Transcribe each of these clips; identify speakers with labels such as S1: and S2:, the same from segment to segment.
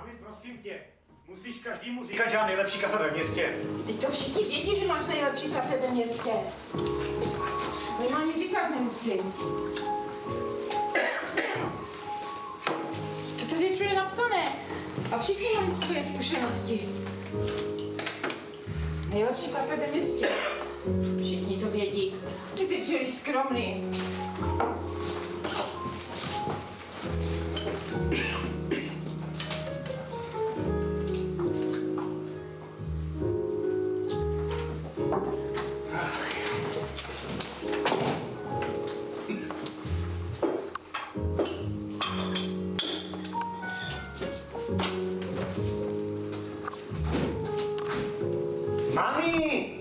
S1: Mami, prosím tě, musíš každému říkat, že má nejlepší kafe ve městě.
S2: Teď to všichni vědí, že máš nejlepší kafe ve městě. Mě ani říkat nemusím. To tady je všude napsané. A všichni mají svoje zkušenosti. Nejlepší kafe ve městě. Všichni to vědí. Ty jsi příliš skromný.
S1: Mami!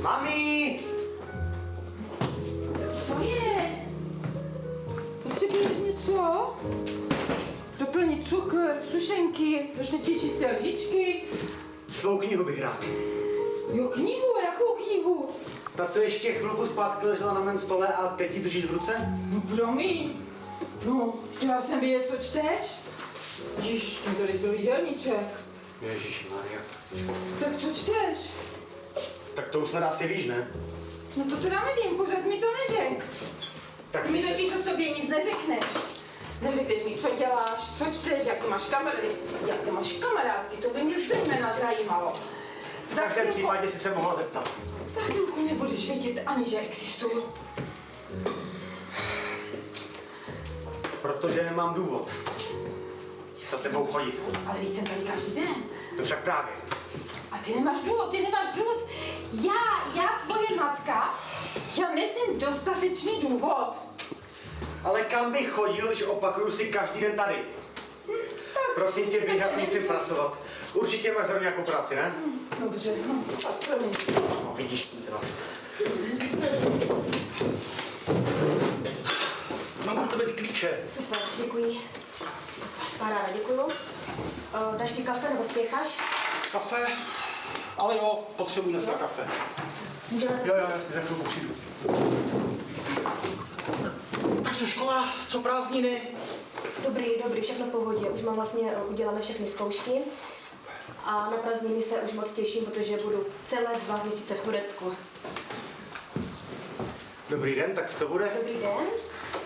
S1: Mami!
S2: Co je? Potřebuješ něco? Doplnit cukr, sušenky, netěží se lžičky.
S1: Svou knihu bych rád.
S2: Jo, knihu, jakou knihu?
S1: Ta, co ještě chvilku zpátky ležela na mém stole a teď ji držíš v ruce?
S2: No promiň. No, chtěla jsem vědět, co čteš. Ježiš, to tady byl jídelníček.
S1: Ježišmarja.
S2: Tak co čteš?
S1: Tak to už snad asi víš, ne?
S2: No to teda nevím, pořád mi to neřek.
S1: Tak
S2: Mi totiž o sobě nic neřekneš. Neřekneš mi, co děláš, co čteš, jaké máš kamarádky, to by mě zejména zajímalo.
S1: v každém případě si se mohla zeptat.
S2: Za chvilku nebudeš vědět ani, že existuju.
S1: Protože nemám důvod za tebou chodit.
S2: Ale teď jsem tady každý den.
S1: To však právě.
S2: A ty nemáš důvod. Já tvoje matka, já nesem dostatečný důvod.
S1: Ale kam bych chodil, když opakuju si každý den tady? Prosím tě, běhat musím pracovat. Určitě máš zrovna nějakou práci, ne?
S2: Dobře, no, tak promiň.
S1: No, vidíš, teda.
S3: Mám od tebe ty klíče.
S4: Super, děkuji. Super, paráda, děkuju. Dáš si kafe nebo spěcháš?
S3: Kafe? Ale jo, potřebuji dneska kafe.
S4: Můžeme...
S1: Jo, jasně, za chvilku přijdu.
S3: Tak co škola, co prázdniny?
S4: Dobrý, všechno v pohodě. Už mám vlastně udělané všechny zkoušky. A na prázdniny se už moc těším, protože budu celé 2 měsíce v Turecku.
S1: Dobrý den, tak co to bude?
S4: Dobrý den.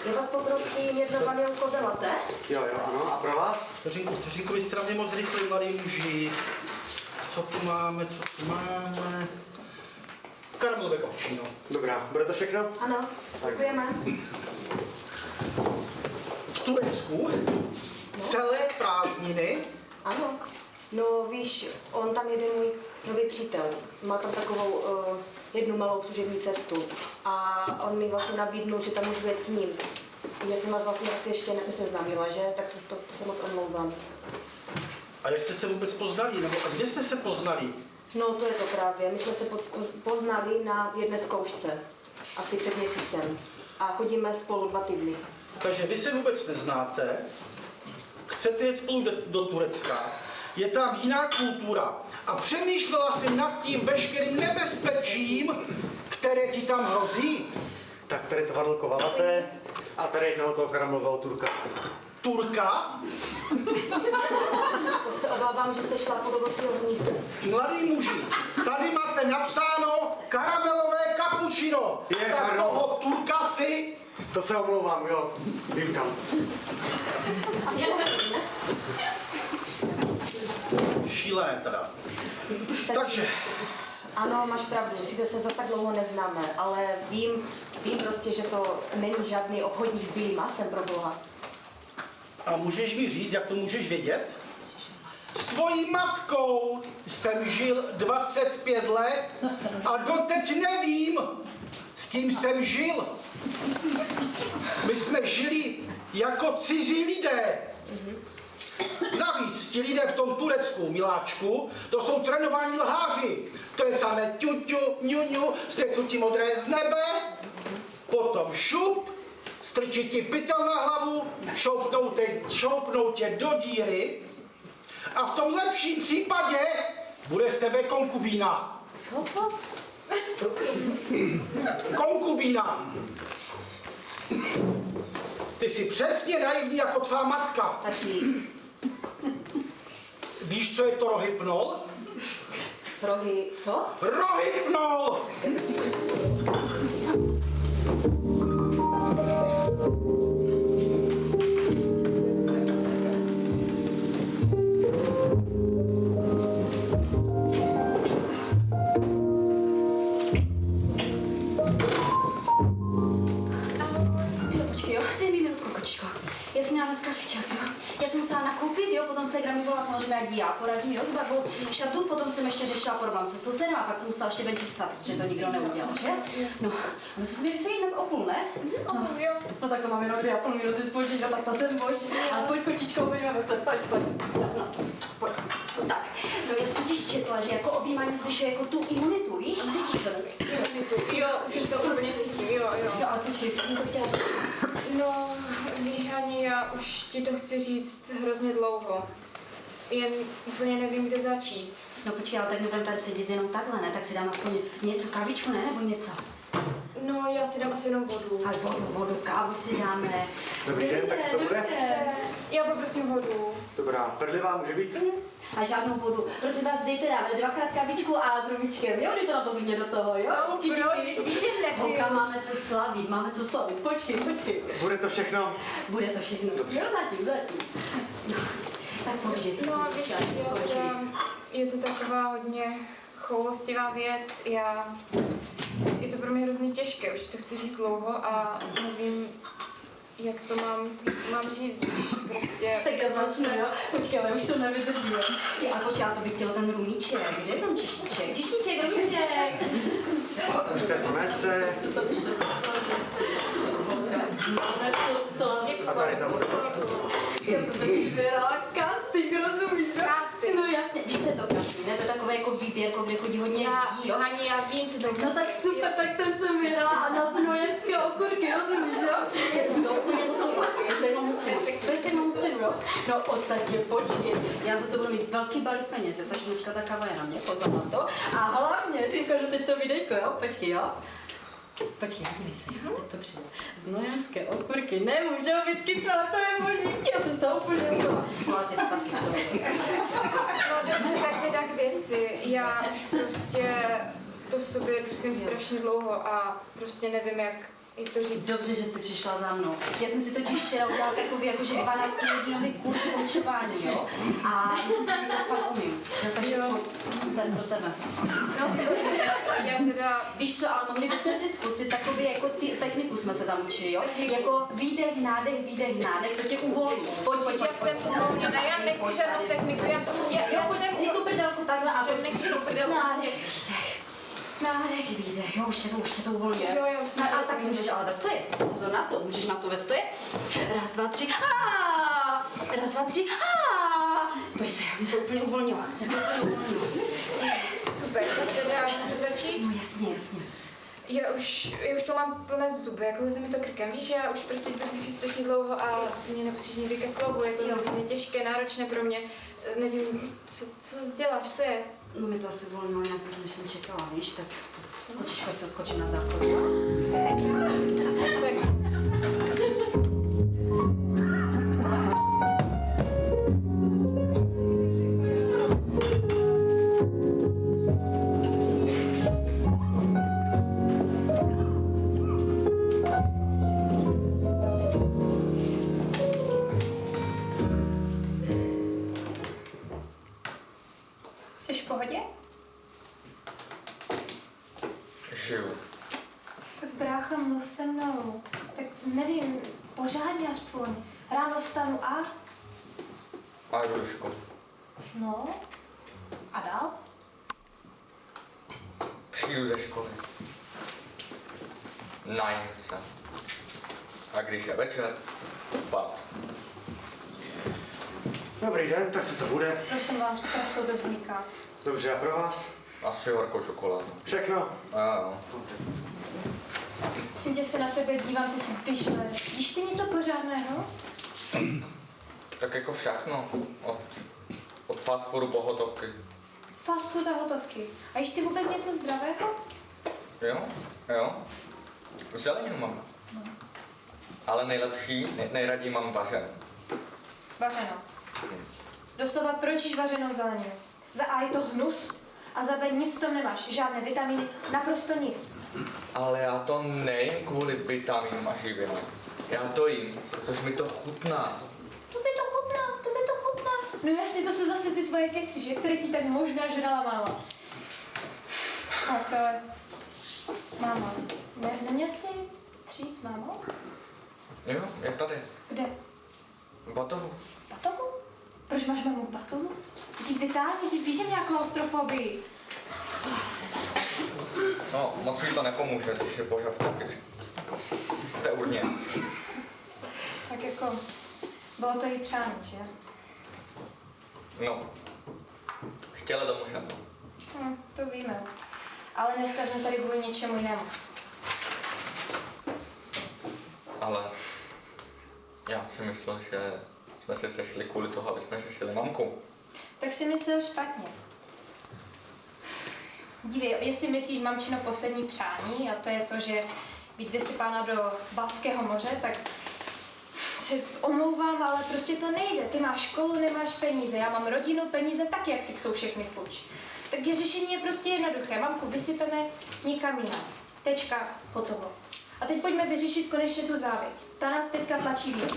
S4: Já vás poprosím jedno vanilkové latte.
S1: Jo, ano, a pro vás?
S3: Vteřinku, vy jste na mě moc rychlí, mladý muži. Co tu máme? Karamelové cappuccino.
S1: Dobrá, bude to všechno?
S4: Ano, děkujeme.
S3: V Turecku? Celé prázdniny?
S4: Ano. No víš, on tam jede můj nový přítel. Má tam takovou jednu malou služební cestu. A on mi vlastně nabídnul, že tam můžu jet s ním. Já jsem vás vlastně asi ještě neseznámila, že? Tak to se moc omlouvám.
S3: A jak jste se vůbec poznali? Nebo a kde jste se poznali?
S4: No to je to právě. My jsme se poznali na jedné zkoušce. Asi před měsícem. A chodíme spolu 2 týdny.
S3: Takže vy se vůbec neznáte, chcete jet spolu do Turecka, je tam jiná kultura a přemýšlela si nad tím veškerým nebezpečím, které ti tam hrozí.
S1: Tak tady to vanilková latte a tady jednoho toho karamelového Turka.
S3: Turka?
S4: To se obávám, že jste šla po dobosího hnízda.
S3: Mladý muži, tady máte napsáno karamelové cappuccino.
S1: Je,
S3: Tak
S1: pardon.
S3: toho Turka si...
S1: To se omlouvám, jo, vím kam.
S4: Asi musím, ne?
S3: Šílené teda. Takže,
S4: Ano, máš pravdu, sice se za tak dlouho neznáme, ale vím prostě, že to není žádný obchodník s bílým masem, pro boha.
S3: a můžeš mi říct, jak to můžeš vědět? S tvojí matkou jsem žil 25 let a doteď nevím, s kým jsem žil. My jsme žili jako cizí lidé. Navíc ti lidé v tom Turecku, miláčku, to jsou trénovaní lháři. To je samé ťuťu, ňuňu, snesou ti modré z nebe, potom šup, strčí ti pytel na hlavu, šoupnou tě do díry a v tom lepším případě bude z tebe konkubína.
S4: Co to?
S3: Konkubína. Ty jsi přesně naivní jako tvá matka.
S4: Tačí.
S3: Víš, co je to rohypnol?
S4: Rohy, co?
S3: Rohypnol!
S5: Počkej, jo, dej mi minutku, kočičko. Já jsem měla dneska fičák, jo. Já jsem musela nakoupit, jo, potom se mi volala samozřejmě jak já, poradím, jo, s barvou šatu, potom jsem ještě řešila problém se sousedem a pak jsem musela ještě venčit psa, protože to nikdo neudělal, že? No, a my jsme si měli se jít o půl, ne? No,
S2: Jo.
S5: no tak to mám jenom 2,5 minuty zpoždění, no tak to jsem boží. Ale pojď, kočičko, podíváme se, pojď. No, pojď. Tak, no já jsem totiž četla, že jako objímání zvyšuje jako tu imunitu, víš? Cítíš to?
S2: Jo, už to úplně cítím, jo.
S5: Jo, ale počkej, co jsem to chtěla říct?
S2: No, víš, Hani, já už ti to chci říct hrozně dlouho. Jen úplně nevím, kde začít.
S5: No počkej, ale tak nebudeme tady sedět jenom takhle, ne? Tak si dám aspoň něco, kávičku, ne? Nebo něco?
S2: No, já si dám asi jenom vodu.
S5: A vodu, kávu si dáme.
S1: Dobrý den, tak co to bude?
S2: Já poprosím vodu.
S1: Dobrá, perlivá může být?
S5: A žádnou vodu. Prosím vás, dejte dáme 2krát kávičku a s rumičkem, jo? Dejte na to hodně do toho, jo?
S2: Víš, že nepiju.
S5: Holka, máme co slavit, počkej.
S1: Bude to všechno?
S5: Bude to všechno.
S1: Dobře.
S5: Jo, zatím. No, tak povídej, co
S2: No,
S5: si
S2: víš,
S5: chtěla
S2: jo,
S5: skočit.
S2: je to taková hodně choulostivá věc. Je to pro mě hrozně těžké, už to chci říct dlouho a nevím, jak to mám říct, víš, prostě...
S5: Tak já začnu, jo? Počkej, ale už to nevydržím. Jo, a počkej, ale to bych chtěla ten rumíček. Kde je tam čišníček? Čišníček, rumíček!
S1: Už se to nese.
S5: Máme co slavit.
S1: A tady to bude.
S5: Já jsem taky vybírala casting, rozumíš, jo?
S2: Casting?
S5: No jasně, víš, co je to casting, ne? To je takové jako výběrko, kde chodí hodně lidí, jo?
S2: Hani, já vím, co to je.
S5: No tak super, tak ten jsem vydala a na znojemské okurky, rozumíš, jo? Já jsem to úplně hotová, já se jenom musím, jo? No ostatně, počkej, já za to budu mít velký balík peněz, jo? Takže dneska ta káva je na mě, pozor na to. A hlavně si ukážu teď to videjko, jo? Počkej, jo? Počkej, dívej se, já teď to přijde. Znojemské okurky nemůžou být kyselé, to je boží. Já se z toho úplně udělala. No ale ty zpátky to.
S2: No dobře, tak ty tak věci. Já už prostě to sobě dusím strašně dlouho a prostě nevím, jak to říct.
S5: Dobře, že jsi přišla za mnou. Já jsem si totiž včera udělala takový jakože 12hodinový kurz koučování, jo? A myslím si, že to fakt umím. No, takže ten pro tebe.
S2: No, já teda...
S5: Víš co, ale mohli bychom si zkusit takový jako techniku jsme se tam učili, jo? Jako výdech, nádech, to tě uvolní. Pojď.
S2: Já jsem uvolněna, já nechci žádnou techniku, já jsem...
S5: Ty tu prdelku takhle a
S2: Že nechci tu prdelku.
S5: Nádech, výdech, jo, už tě to uvolňuje.
S2: Jo, já už jsem
S5: Ale tak můžeš ale ve stoje. Pozor na to, můžeš na to ve stoje. Raz, dva, tři, raz, dva, tři, Pojď se, mi to úplně uvolnilo.
S2: Super, tak teda můžu začít?
S5: No jasně.
S2: Já už to mám plné zuby, jako leze mi to krkem, víš, já už prostě to chci říct strašně dlouho a ty mě nepustíš nikdy ke slovu, je to hrozně těžké, náročné pro mě, nevím, co děláš, co je?
S5: No mi to asi uvolnilo nějak víc, než jsem čekala, víš, tak kočičko si odskočím na záchod.
S2: Tak,
S6: Jsi v pohodě?
S7: Žiju.
S6: Tak brácha, mluv se mnou. Tak nevím, pořádně aspoň. Ráno vstanu a?
S7: A jdu do školy.
S6: No. A dál?
S7: Přijdu ze školy. Najím se. A když je večer, spát.
S1: Dobrý den, tak co to bude?
S6: Prosím vás, praso bez mlíka.
S1: Dobře, a pro vás?
S7: Asi horkou čokoládu.
S1: Všechno?
S7: Ano.
S6: Světě se na tebe dívám, ty jsi vyšle. Jíš ty něco pořádného?
S7: Tak jako všechno. Od fast foodu po hotovky.
S6: Fast food a hotovky. A jíš ty vůbec něco zdravého?
S7: Jo? Zeleninu mám. Ale nejlepší, nejraději mám vařen.
S6: Vařeno. Doslova proč jíš vařenou zeleninu? Za A je to hnus a za B nic v tom nemáš. Žádné vitamíny, naprosto nic.
S7: Ale já to nejím kvůli vitaminům a živinám. Já to jím, protože mi to chutná.
S6: To by to chutná. No jasně, to jsou zase ty tvoje keci, že? Které ti tak možná žrala máma. Tak, máma, neměl jsi přijít s mámou?
S7: Jo, je tady.
S6: Kde?
S7: V batohu.
S6: Batohu? Proč máš mámu v batohu? Ty vytáhni, že víš, že měla klaustrofobii.
S7: No, moc mi to nepomůže, když je pořád v té urně.
S6: Tak jako, bylo to jí přání, že?
S7: No, chtěla domů žádnou.
S6: To víme. Ale dneska jsme tady kvůli něčemu jinému.
S7: Ale já si myslel, že jsme se sešli kvůli toho, aby jsme řešili mamku.
S6: Tak si myslel špatně. Dívej, jestli myslíš mamčino poslední přání, a to je to, že být vysypána do Baltského moře, tak se omlouvám, ale prostě to nejde. Ty máš školu, nemáš peníze, já mám rodinu, peníze taky, jak si jsou všechny fuč. Takže řešení je prostě jednoduché. Mamku vysypeme někam jinam. Tečka, hotovo. A teď pojďme vyřešit konečně tu závěť. Ta nás teďka tlačí víc.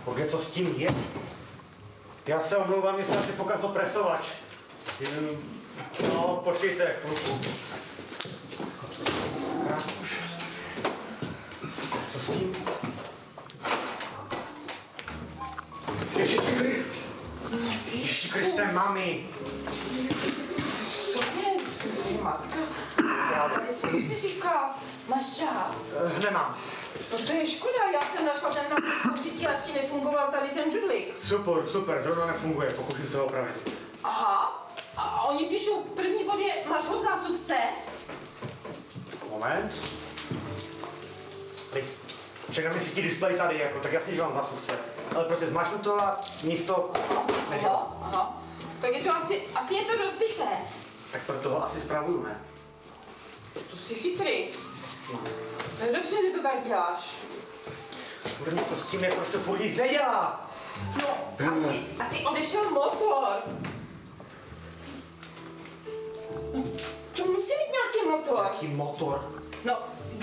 S1: Bože, co s tím je? Já se omlouvám, mě se asi pokazil presovač. No, počkejte, chvilku. Co s tím? Ježiši Kriste, mami!
S8: Co je, matka? Co jsi říkal? Máš čas?
S1: Nemám.
S8: No to je škoda, já jsem našla ten na děti, jak ti nefungoval tady ten žudlík.
S1: Super, zrovna nefunguje, pokusím se ho opravit.
S8: Aha, a oni píšou, první bod je, máš hod zásuvce?
S1: Moment. Teď, všechno mi svítí displej tady, jako, tak jasně, že mám zásuvce. Ale prostě zmačnu to a místo nedělám.
S8: Aha. Tak je to asi je to rozbité.
S1: Tak proto ho asi spravuju, ne?
S8: To jsi chytrý. No dobře, že to tak děláš.
S1: Bude něco s tím, proč to furt nic nedělá?
S8: No, asi odešel motor. To musí být nějaký motor.
S1: Jaký motor?
S8: No,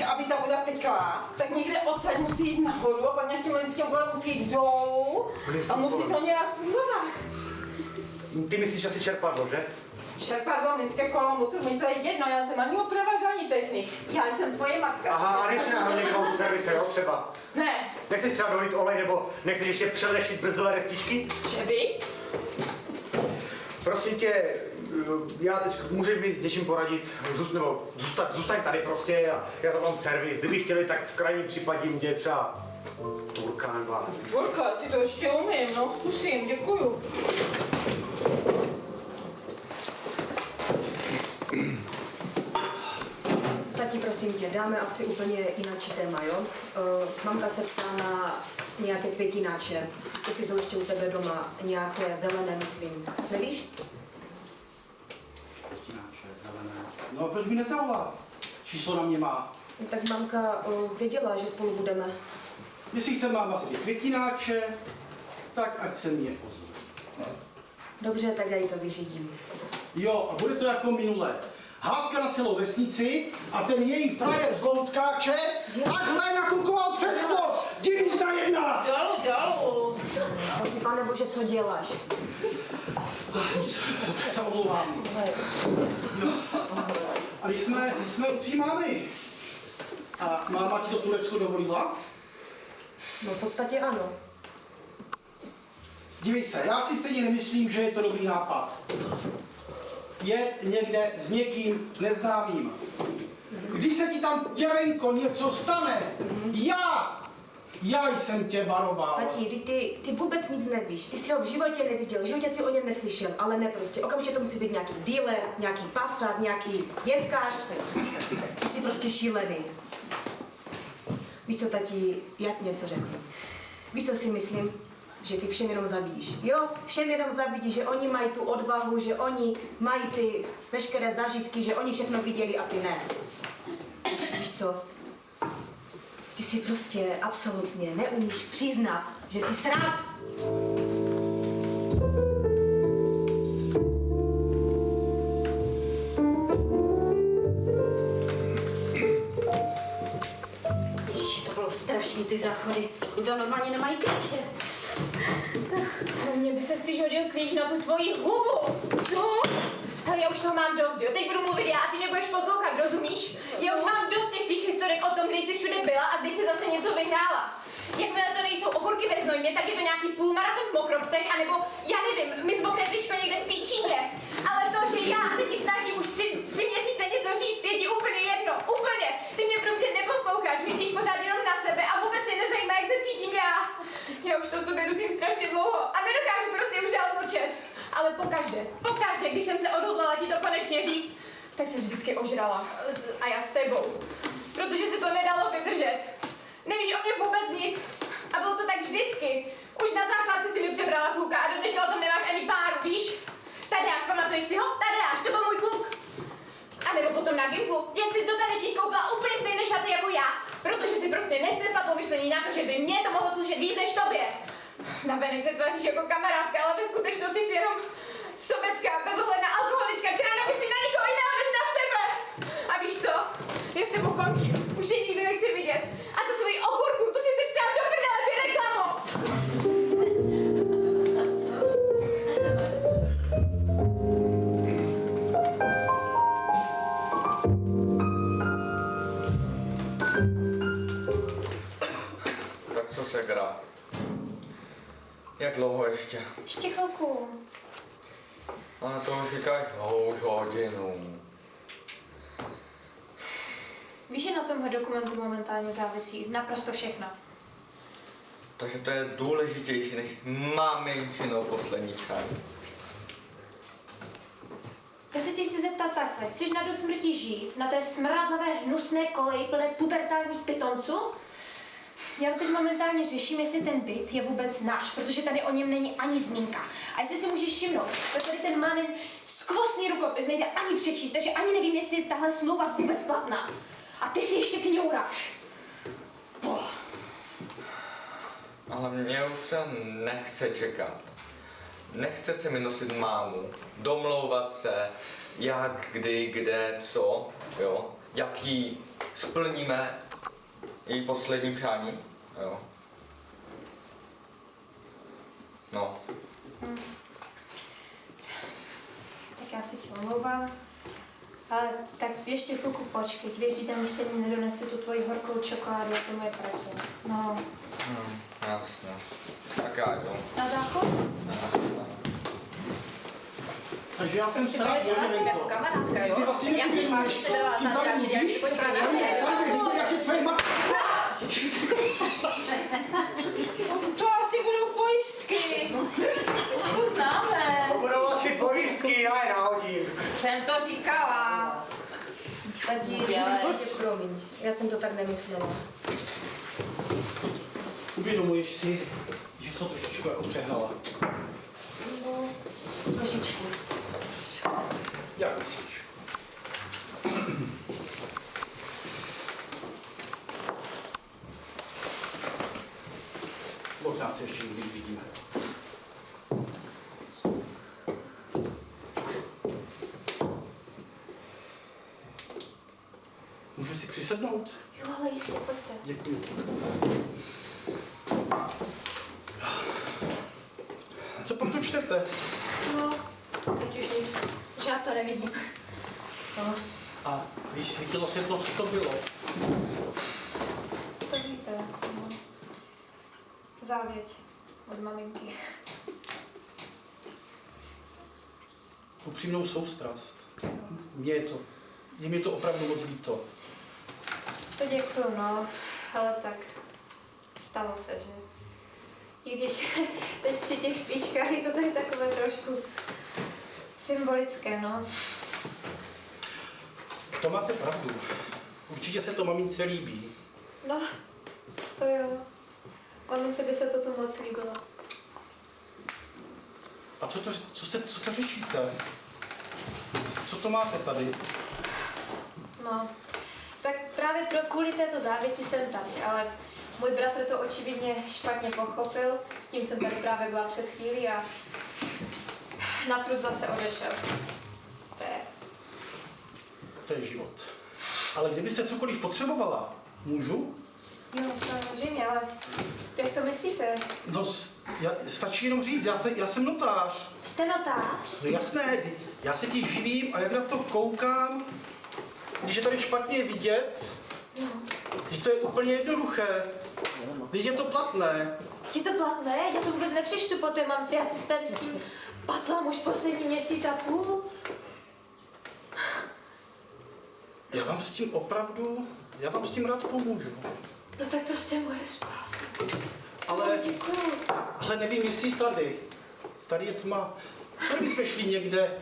S8: aby ta voda tekla, tak někde odsaď musí jít nahoru a pak nějakým mlynským kolem musí jít dolů a musí to nějak fungovat.
S1: Ty myslíš asi čerpadlo, že?
S8: Čerpadlo, mlynské kolo, motor, mi to je jedno, já jsem ani opravač, ani technik. Já jsem tvoje matka.
S1: Aha, a když si náhodou někde mám tu servise, jo, třeba.
S8: Ne,
S1: Nechceš třeba dolít olej, nebo nechceš ještě přelešit brzdové destičky?
S8: že vy?
S1: Prosím tě, já teď můžeš mi s něčím poradit, zůstaň tady prostě a já tam mám servis. Kdyby chtěli, tak v krajním případě mě třeba Turka nebo...
S8: Turka, si to ještě umím, no zkusím, děkuju.
S4: Tati, prosím tě, dáme asi úplně jináčí téma, jo? Mamka se ptá na nějaké květináče, jestli jsou ještě u tebe doma, nějaké zelené, myslím. Nevíš?
S3: Květináče, zelené. No proč by nezavolala? Číslo na mě má.
S4: Tak mamka věděla, že spolu budeme.
S3: Jestli chce máma si květináče, tak ať se mě ozve.
S4: Dobře, tak já jí to vyřídím.
S3: Jo, a bude to jako minule. Hádka na celou vesnici a ten její frajer z loutkáče takhle nakukoval přes nos. Divízna jedna!
S8: Dolů.
S4: Pane bože, co děláš?
S3: Se omlouvám. Jo. A když jsme u tvý mámy, a máma ti to Turecko dovolila?
S4: No v podstatě ano.
S3: Dívej se, já si stejně nemyslím, že je to dobrý nápad. Jet někde s někým neznámým. Když se ti tam, děvenko, něco stane, já jsem tě varoval.
S4: Tati, ty vůbec nic nevíš. Ty jsi ho v životě neviděl, v životě si o něm neslyšel, ale ne prostě. Okamžitě to musí být nějaký dealer, nějaký pasák, nějaký jevkář. Ty jsi prostě šílený. Víš co, tati, já ti něco řeknu. Víš, co si myslím? že ty všem jenom zavidíš. Jo, všem jenom zavidíš, že oni mají tu odvahu, že oni mají ty veškeré zážitky, že oni všechno viděli a ty ne. Víš co? Ty si prostě absolutně neumíš přiznat, že jsi srab.
S5: Ježiši, to bylo strašný, ty záchody. Oni to normálně nemají klíče.
S6: No, mně by se spíš hodil klíč na tu tvoji hubu. Co? Hele, já už toho mám dost, jo. Teď budu mluvit já a ty mě budeš poslouchat, rozumíš? Já už mám dost těch historek o tom, kdy jsi všude byla a kdy jsi zase něco vyhrála. Jakmile to nejsou okurky ve Znojmě, tak je to nějaký půlmaraton v Mokropsech, anebo, já nevím, Miss Mokré tričko někde v Píčíně. Ale to, že já se ti snažím už tři měsíce něco říct, je ti úplně jedno, úplně. Ty mě prostě neposloucháš, myslíš pořád jenom na sebe a vůbec tě nezajímá, jak se cítím já. Já už to sobě dusím strašně dlouho a nedokážu prostě už dál mlčet. Ale pokaždé, když jsem se odhodlala ti to konečně říct, tak se vždycky ožrala. A já s tebou. Protože se to nedalo vydržet. Nevíš o mě vůbec nic. A bylo to tak vždycky. Už na základce si mi přebrala kluka a do dneška o tom nemáš ani páru, víš? Tadeáš, pamatuješ si ho? Tadeáš, to byl můj kluk. A nebo potom na Gimplu, jak jsi do tanečních koupila úplně stejné šaty jako já, protože si prostě nesnesla pomyšlení na to, že by mě to mohlo slušet víc než tobě. Navenek se tváříš jako kamarádka, ale ve skutečnosti jsi jenom sobecká, bezohledná alkoholička, která nemyslí na nikoho jiného než na sebe. A víš co? Já s tebou končím. Už tě nikdy nechci vidět. A tu svoji okurku, tu si třeba do prdele, ty reklamo!
S7: Tak co se gra? Jak dlouho ještě?
S6: Ještě chvilku.
S7: Ale to už říkáš už hodinu.
S6: Víš, že na tomhle dokumentu momentálně závisí naprosto všechno.
S7: Takže to je důležitější než maminčino poslední čaj.
S6: Já se tě chci zeptat takhle. Chceš na dosmrti žít na té smradlavé, hnusné koleji plné pubertálních pitonců? Já teď momentálně řeším, jestli ten byt je vůbec náš, protože tady o něm není ani zmínka. A jestli si můžeš všimnout, tak tady ten mámin skvostný rukopis nejde ani přečíst, takže ani nevím, jestli je tahle smlouva vůbec platná. A ty si ještě kňouráš.
S7: Ale mě už se nechce čekat. Nechce se mi nosit mámu, domlouvat se, jak, kdy, kde, co, jo, jaký splníme její poslední přání, jo. No.
S6: Tak já se ti omlouvám. Ale tak ještě chvilku počkej, když tam ještě nedonese tu tvoji horkou čokoládu, to moje preso. No.
S7: Jasně. Tak já jdu.
S6: Na záchod?
S3: Takže já jsem srab,
S5: Já jsem jako kamarádka,
S3: Ty si
S5: jo?
S3: vlastně
S5: Já si máš
S3: s tím tady mluvíš, jak je tvoje matka.
S8: To asi budou pojistky. To známe.
S1: To budou asi pojistky, já je náhodím.
S8: Jsem to říkala.
S4: Tati, tě promiň, já jsem to tak nemyslela.
S3: Uvědomuješ si, že jsi to trošičku jako přehnala.
S4: No, trošičku.
S3: Jak myslíš? Možná se ještě někdy vidíme. Můžu si přisednout?
S6: Jo, ale jistě, pojďte.
S3: Děkuji. Co pak to čtete?
S6: No, teď už nic. Že já to nevidím. No,
S3: A když svítilo světlo, co to bylo?
S6: to víte. No. Závěť od maminky.
S3: Upřímnou soustrast. Je mi to opravdu moc líto.
S6: To děkuju, no. Ale tak stalo se, že? I když teď při těch svíčkách je to tady takové trošku symbolické, no.
S3: To máte pravdu. Určitě se to mamince líbí.
S6: No, to jo. Mamince by se to tu moc líbilo.
S3: A co to řešíte? Co to máte tady?
S6: No, tak právě kvůli této závěti jsem tady, ale můj bratr to očividně špatně pochopil, s tím jsem tady právě byla před chvílí a na trud zase odešel.
S3: To je život. Ale kdybyste cokoliv potřebovala, můžu?
S6: Jo, samozřejmě, ale jak to myslíte?
S3: No, stačí jenom říct, já jsem notář.
S6: Jste notář?
S3: No jasné, já se tím živím a jak na to koukám, když je tady špatně vidět, že to je úplně jednoduché. Když je to platné.
S6: Je to platné? Já to vůbec nepřečtu po té mamce, já tady s tím patlám už poslední měsíc a půl.
S3: Já vám s tím rád pomůžu.
S6: No tak to jste moje spása. Děkuju.
S3: Ale nevím, jestli tady je tma. Co kdybychom šli někde,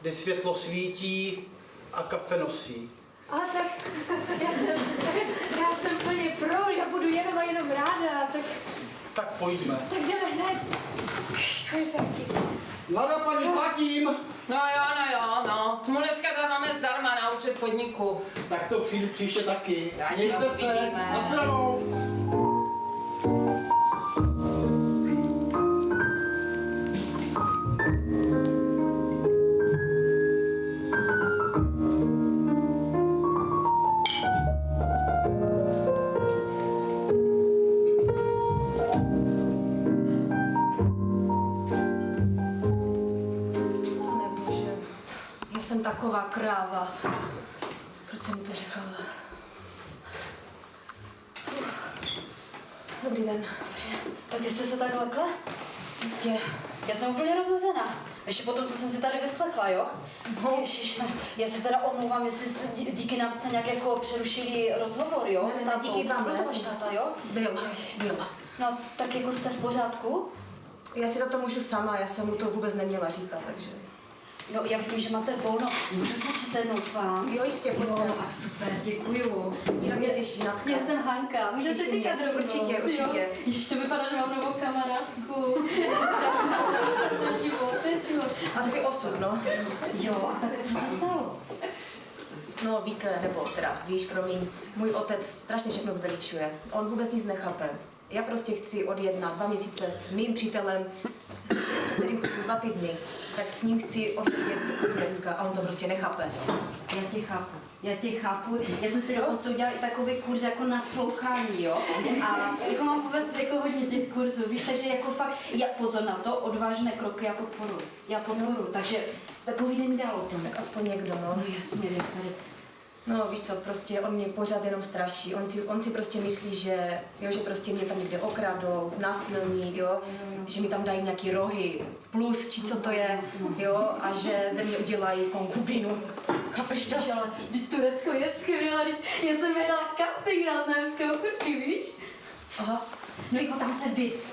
S3: kde světlo svítí a kafe nosí?
S6: Ale tak já jsem plně pro, já budu jenom a jenom ráda,
S3: Tak pojďme.
S6: tak jdeme hned. Kojzanky.
S3: Mladá paní, platím!
S8: No. Tomu dneska dáváme zdarma na účet podniku.
S3: Tak to přijdu příště taky.
S8: Rádi vás
S3: Mějte se,
S8: vidíme.
S3: nasranou.
S4: Nebože, já jsem taková kráva. Proč jsem mu to říkala? Dobrý den.
S5: Tak jste se tak lekla?
S4: Jistě.
S5: Já jsem úplně rozhozená. Ještě po tom, co jsem si tady vyslechla, jo? No. Ježišmarja, já se teda omlouvám, jestli díky nám jste nějak jako přerušili rozhovor, jo?
S4: Ne,
S5: s
S4: ne,
S5: tátou.
S4: díky vám,
S5: Proč
S4: ne.
S5: to váš táta, jo?
S4: Byl.
S5: No, tak jako jste v pořádku?
S4: Já si za to můžu sama, já jsem mu to vůbec neměla říkat, takže...
S5: No, já vidím, že máte volno. Můžu se přisednout k vám?
S4: Jo, jistě, pojďte.
S5: Jo, tak super, děkuju.
S4: Jenom mě těší, Natka.
S5: Já jsem Hanka, můžete
S4: Těší
S5: si týkat
S4: mě.
S5: rovnou.
S4: Určitě.
S5: Jo. Ježiš, to vypadá, že mám novou kamarádku. To je život.
S4: Asi osud, no.
S5: Jo, a tak co se stalo?
S4: No víte, nebo teda víš, promiň, můj otec strašně všechno zveličuje. On vůbec nic nechápe. Já prostě chci odjet na 2 měsíce s mým přítelem, se kterým chci 2 týdny, tak s ním chci odjet do Turecka a on to prostě nechápe.
S5: Já tě chápu. Já jsem si dokonce udělala i takový kurz jako naslouchání, jo? A jako mám vůbec jako hodně těch kurzů, víš, takže jako fakt, já pozor na to, odvážné kroky já podporuji, takže povídej mi dál o tom.
S4: Tak aspoň někdo, no.
S5: No jasně, jak tady.
S4: No víš co, prostě on mě pořád jenom straší. On si prostě myslí, že prostě mě tam někde okradou, znásilní, jo, že mi tam dají nějaký rohy, plus, či co to je, jo, a že ze mě udělají konkubinu. Chápeš to?
S5: Ale Turecko je skvělé, já jsem vyhrala casting na Znojemské okurky, víš?
S4: Aha.
S5: No jako tam se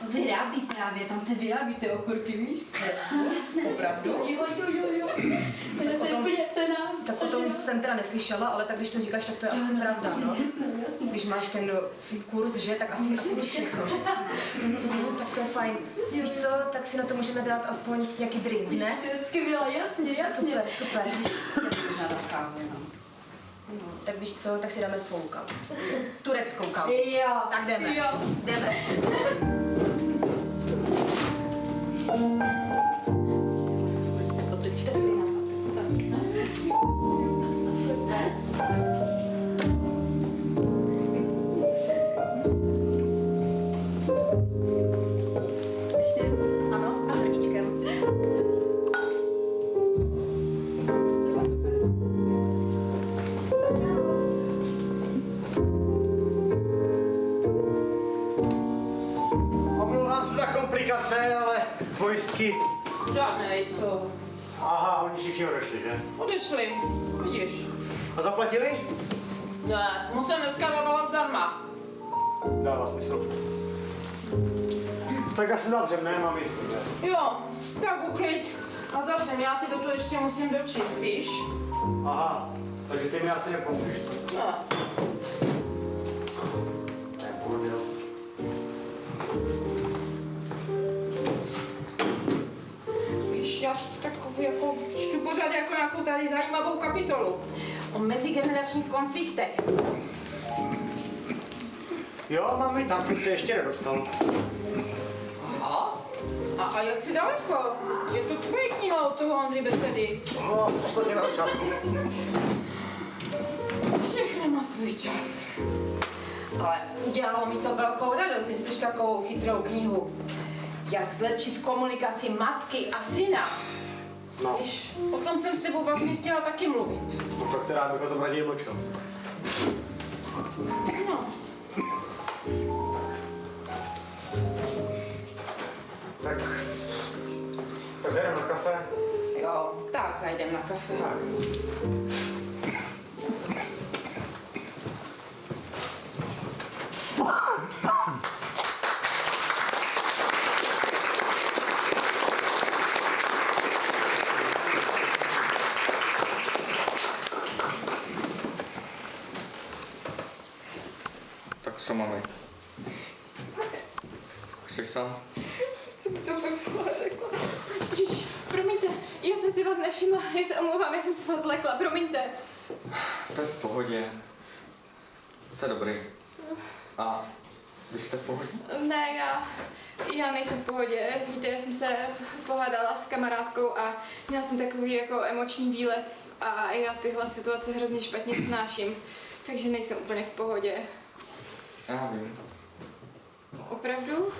S5: vyrábí právě, tam se vyrábí ty okurky, víš?
S4: Opravdu?
S5: Jo. To je úplně ten nám.
S4: Tak o tom jsem teda neslyšela, ale tak když to říkáš, tak to je asi pravda, no. Když máš ten kurz, že, tak asi víš všechno. No, tak to je fajn. Víš co, tak si na to můžeme dát aspoň nějaký drink, ne?
S5: To je skvělé, jasně.
S4: Super.
S5: Já si žádám kávu, no.
S4: Tak víš co, tak si dáme spolu kávu. Tureckou kávu.
S5: Jo.
S4: Tak jdeme.
S5: Jo.
S4: Jdeme. Ano, a srdíčkem.
S1: Omlouvám se za komplikace, ale pojistky...
S8: Žádné nejsou.
S1: Aha, oni všichni odešli, že?
S8: Odešli, vidíš.
S1: A zaplatili?
S8: Ne, mu jsem dneska dávala zdarma.
S1: Dává smysl. Tak asi zavřem, ne, mami?
S8: Jo, tak uklid. A zavřem, já si to tu ještě musím dočíst, víš?
S1: Aha, takže ty mi asi nepomůžeš, co?
S8: Ne.
S1: Ne, půjdu.
S8: jako čtu pořád jako nějakou tady zajímavou kapitolu o mezigeneračních konfliktech.
S1: Jo, mami, tam jsem se ještě nedostal.
S8: Aha. A jak jsi daleko? Je to tvoje kniha od toho Ondry Besedy.
S1: No, v podstatě na začátku.
S8: Všechno má svůj čas. Ale udělalo mi to velkou radost, že jsi takovou chytrou knihu. Jak zlepšit komunikaci matky a syna.
S1: No,
S8: Víš, o tom jsem s tebou vlastně chtěla taky mluvit.
S1: no tak se rád bych o tom raději mlčel.
S8: No.
S1: Tak zajdem na kafe.
S8: Jo, tak zajdem na kafe.
S1: Tak.
S7: Tak co máme? Chceš tam?
S2: Co mi to pak řekla? Ježiš, promiňte, já jsem si vás nevšimla, já se omlouvám, já jsem se vás zlekla, promiňte.
S7: To je v pohodě. To je dobrý. A vy jste v pohodě?
S2: Ne, já nejsem v pohodě. Víte, já jsem se pohádala s kamarádkou a měla jsem takový jako emoční výlev a já tyhle situace hrozně špatně snáším, takže nejsem úplně v pohodě.
S7: Já vím.
S2: Opravdu?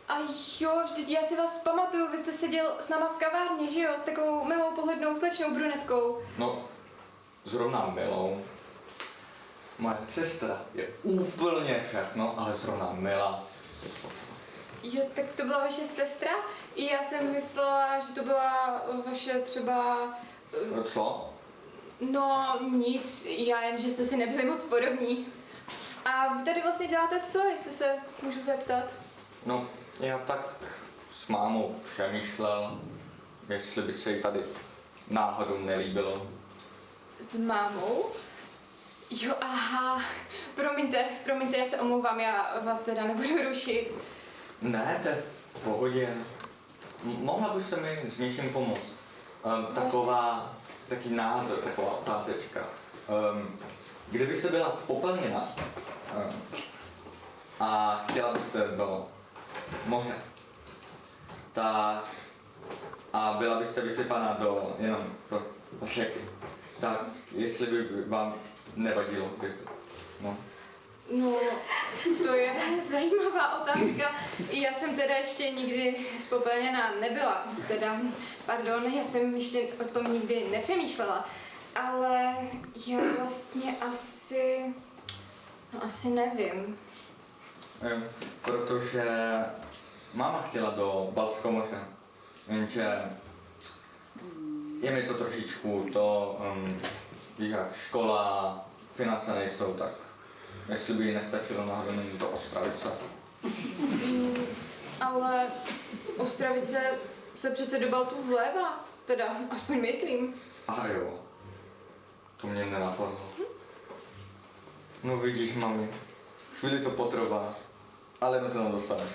S2: A jo, vždyť já si vás pamatuju, vy jste seděl s náma v kavárně, že jo, s takovou milou pohlednou slečnou brunetkou.
S7: No, zrovna milou. Moje sestra je úplně všechno, ale zrovna milá.
S2: Jo, tak to byla vaše sestra? I já jsem myslela, že to byla vaše třeba...
S7: Co?
S2: No nic, já jen, že jste si nebyli moc podobní. A vy tady vlastně děláte co, jestli se můžu zeptat?
S7: No, já tak s mámou přemýšlel, jestli by se jí tady náhodou nelíbilo.
S2: S mámou? Jo, aha, promiňte, já se omlouvám, já vás teda nebudu rušit.
S7: Ne, to je v pohodě. Mohla byste mi s něčím pomoct? Taký názor, taková otázečka. Kdybyste byla spopelněna a chtěla byste do moře, tak a byla byste vysypaná jenom do řeky, tak jestli by vám nevadilo, no.
S2: No, to je zajímavá otázka. Já jsem teda ještě nikdy spopelněná nebyla. Pardon, já jsem ještě o tom nikdy nepřemýšlela. Ale já vlastně asi nevím.
S7: Protože máma chtěla do Baltského moře, jenže je mi to trošičku víš jak, škola, finance nejsou, tak jestli by jí nestačilo náhodou není to Ostravice.
S2: Ale Ostravice se přece do Baltu vlévá, teda aspoň myslím.
S7: A jo, to mě nenapadlo. No vidíš, mami, chvíli to potrvá, ale my se tam dostaneš.